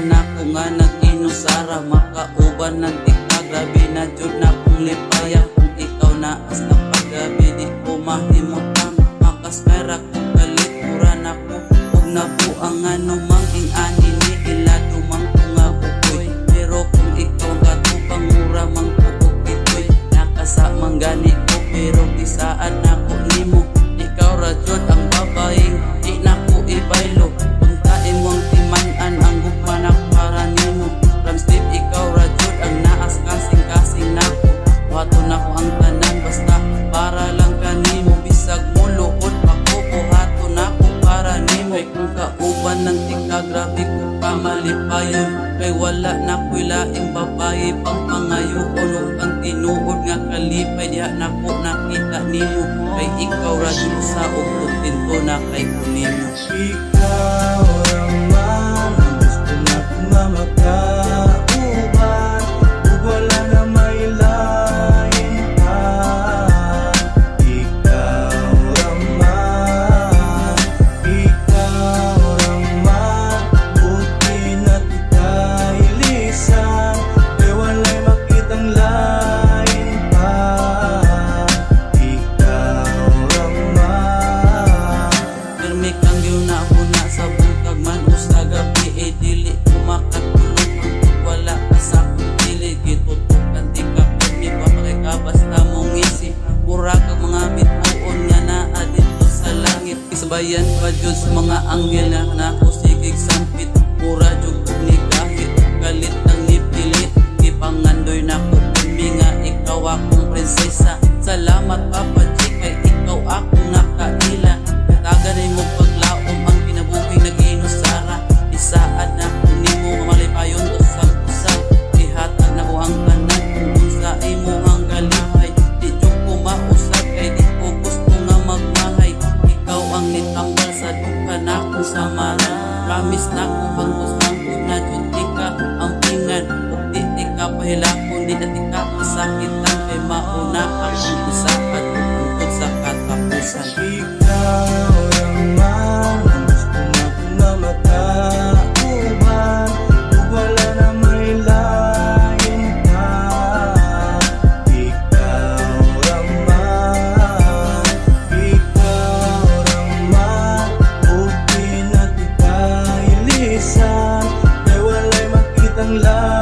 nako nga nag-inusara, makauban ng tika, grabe na jud na kong lipaya. Kung ikaw na as na paggabi, di ko mahimutang makaspera ko kalit, mura na ko huwag na po ang anumang ing-ani ni ilado mang tungabukoy. Pero kung ikaw katupang mura mang pupukitoy, nakasamang gani ko pero disaan ako nimo. Ikaw radyod ang babaeng di na ko ibaylo, puntain mong timanan ang gugmanak para nimo. Ramstip ikaw radyod ang naas kasing-kasing nako, wato na ko ang tanan basta para lang kanimo. Bisag mo luhod ako buhato na ko para nimo. Kay kung kauban ng tika, grabe ko pamalipayon, kay wala na ko'y laing babae pang pangayoon. Ug ang tinuod nga kalipay diha na ko nakita nimo, kay ikaw radyod sa uputin ko na kay kunimo. Ikaw naman ang gusto na kumamakauban, ug wala na may lain pa. Ikaw naman, buti na tika'y lisan, kay wala'y makitang lain pa. Ikaw naman, Pirmi kang yuna-huna sa buntag man o sa gabi, e dili ko makatulog kung wala ka sa akong dili. Gitutukan di ka pirmi ba makikabasta mong isip, pura kang mga bituon nga naa dito sa langit. Isabayan pa jud sa mga anghel na nakusigig sampit, mura jud kog ni kahit kalit ng nipilit. Ipangandoy na ko pirmi nga ikaw akong prinsesa. Salamat Papa G, kay ikaw akong nakaila. Kataganay mo paglaom ang kinabuhing nag-inusara, isaad na kung nimo malipayon usap-usap. Ihatag na ko ang tanan kung sa imo ang galipay, di jud ko mausap kay di ko gusto nga magmahay. Ikaw ang nitambal sa duka na kong samara, promise na kong hangos na jud di ka ang pingan. Ug di ka pahilakon, di na di ka kasakitan, kay mauna akong isaad tungkol sa katapusan. ikaw naman ang gusto na kumamakauban, ug wala na may lain pa. Ikaw naman, buti na tika'y lisan, kay wala'y makitang lain